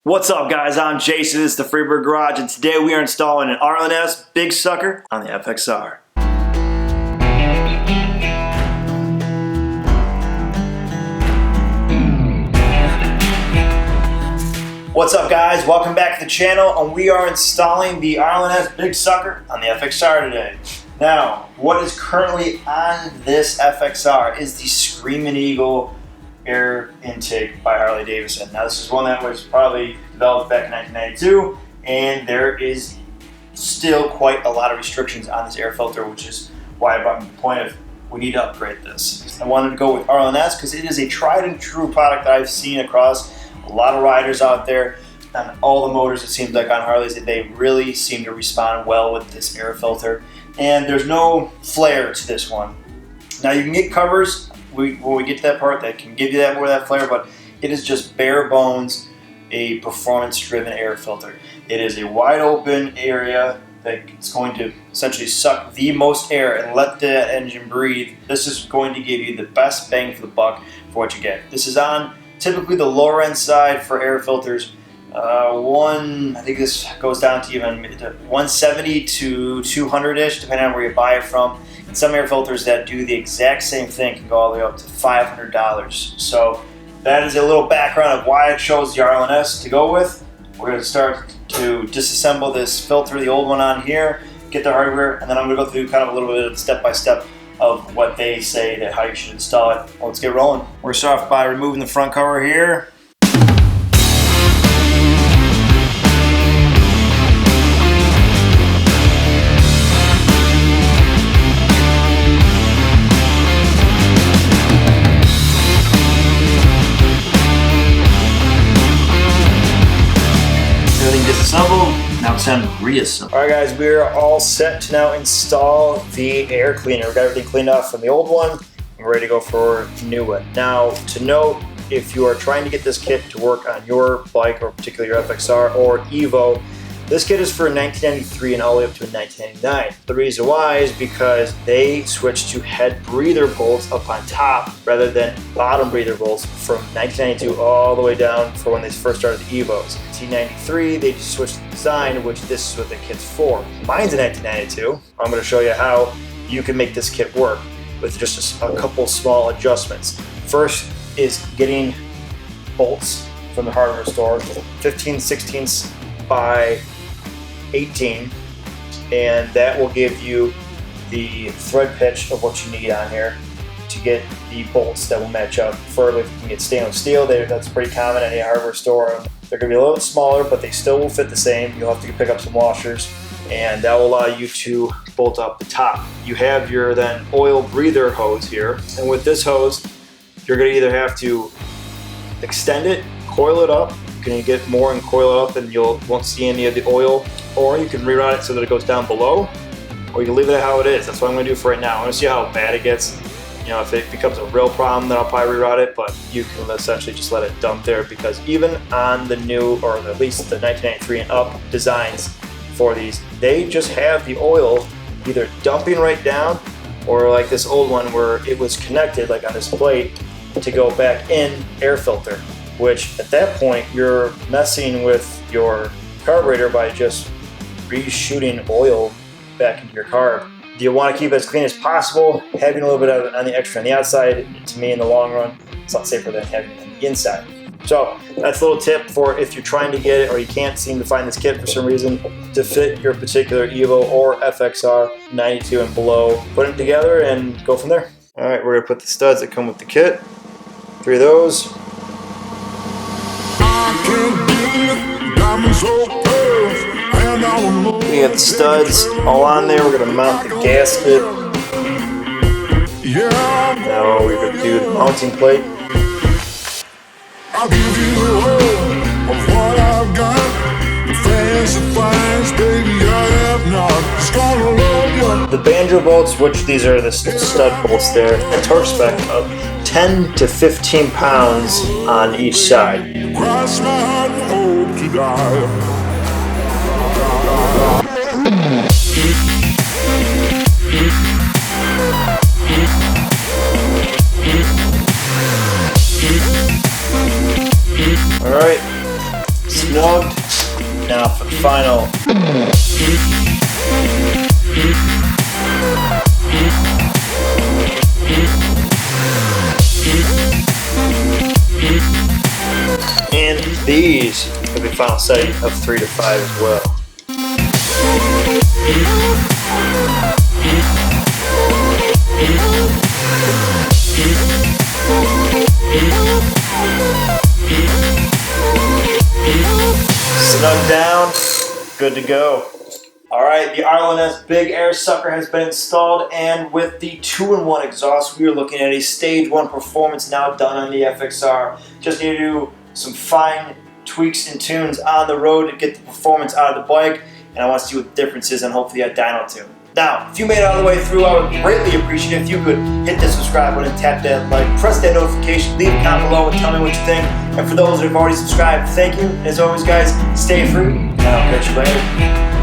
What's up, guys? I'm Jason. This is the Freebird Garage, and today we are installing an Arlen Ness Big Sucker on the FXR. What's up, guys? Welcome back to the channel, and we are installing the Arlen Ness Big Sucker on the FXR today. Now, what is currently on this FXR is the Screamin' Eagle air intake by Harley Davidson. Now, this is one that was probably developed back in 1992, and there is still quite a lot of restrictions on this air filter, which is why I brought me to the point of we need to upgrade this. I wanted to go with Arlen Ness because it is a tried and true product that I've seen across a lot of riders out there. On all the motors, it seems like on Harleys, that they really seem to respond well with this air filter, and there's no flare to this one. Now, you can get covers when we get to that part that can give you that more of that flare, but it is just bare bones a performance-driven air filter. It is a wide open area that's going to essentially suck the most air and let the engine breathe. This is going to give you the best bang for the buck for what you get. This is on typically the lower end side for air filters. I think this goes down to even 170 to 200-ish, depending on where you buy it from. And some air filters that do the exact same thing can go all the way up to $500. So that is a little background of why I chose the Arlen Ness to go with. We're going to start to disassemble this filter, the old one on here, get the hardware, and then I'm going to go through kind of a little bit of step-by-step of what they say that how you should install it. Well, let's get rolling. We're going to start off by removing the front cover here. Disassembled. Now it's time to reassemble. Alright, guys, we are all set to now install the air cleaner. We've got everything cleaned off from the old one. We're ready to go for a new one. Now, to note, if you are trying to get this kit to work on your bike, or particularly your FXR or Evo, this kit is for 1993 and all the way up to 1999. The reason why is because they switched to head breather bolts up on top rather than bottom breather bolts from 1992 all the way down for when they first started the Evos. In 1993, they just switched the design, which this is what the kit's for. Mine's in 1992. I'm going to show you how you can make this kit work with just a couple small adjustments. First is getting bolts from the hardware store, 15/16 by 18, and that will give you the thread pitch of what you need on here to get the bolts that will match up. Further, if you can get stainless steel, that's pretty common at any hardware store. They're going to be a little bit smaller, but they still will fit the same. You'll have to pick up some washers, and that will allow you to bolt up the top. You have your then oil breather hose here, and with this hose, you're going to either have to extend it, coil it up. You can get more and coil it up, and you won't see any of the oil, or you can reroute it so that it goes down below, or you can leave it how it is. That's what I'm going to do for right now. I want to see how bad it gets. You know, if it becomes a real problem, then I'll probably reroute it, but you can essentially just let it dump there, because even on the new, or at least the 1993 and up designs for these, they just have the oil either dumping right down, or like this old one where it was connected, like on this plate, to go back in air filter, which at that point, you're messing with your carburetor by just re-shooting oil back into your carb. You want to keep it as clean as possible. Having a little bit of it on the extra on the outside, to me in the long run, it's a lot safer than having it on the inside. So that's a little tip for if you're trying to get it or you can't seem to find this kit for some reason to fit your particular Evo or FXR 92 and below. Put it together and go from there. All right, we're gonna put the studs that come with the kit. 3 of those. We have the studs all on there. We're going to mount the gasket. Now we're going to do the mounting plate. I'll give you the whole of what I've got. The fancy finds, baby, I have not. It's gonna love you. The banjo bolts, which these are the stud bolts there, a torque spec of 10 to 15 pounds on each side. Cross my heart and hope to die. Alright, snugged. Now for the final. And these will be final setting of 3 to 5 as well. Snug down, good to go. Alright, the Arlen Ness Big Air Sucker has been installed, and with the 2-in-1 exhaust, we are looking at a Stage 1 performance now done on the FXR. Just need to do some fine tweaks and tunes on the road to get the performance out of the bike, and I want to see what the difference is and hopefully a dyno tune. Now, if you made it all the way through, I would greatly appreciate it if you could hit the subscribe button, tap that like, press that notification, leave a comment below and tell me what you think. And for those that have already subscribed, thank you. As always, guys, stay free, and I'll catch you later.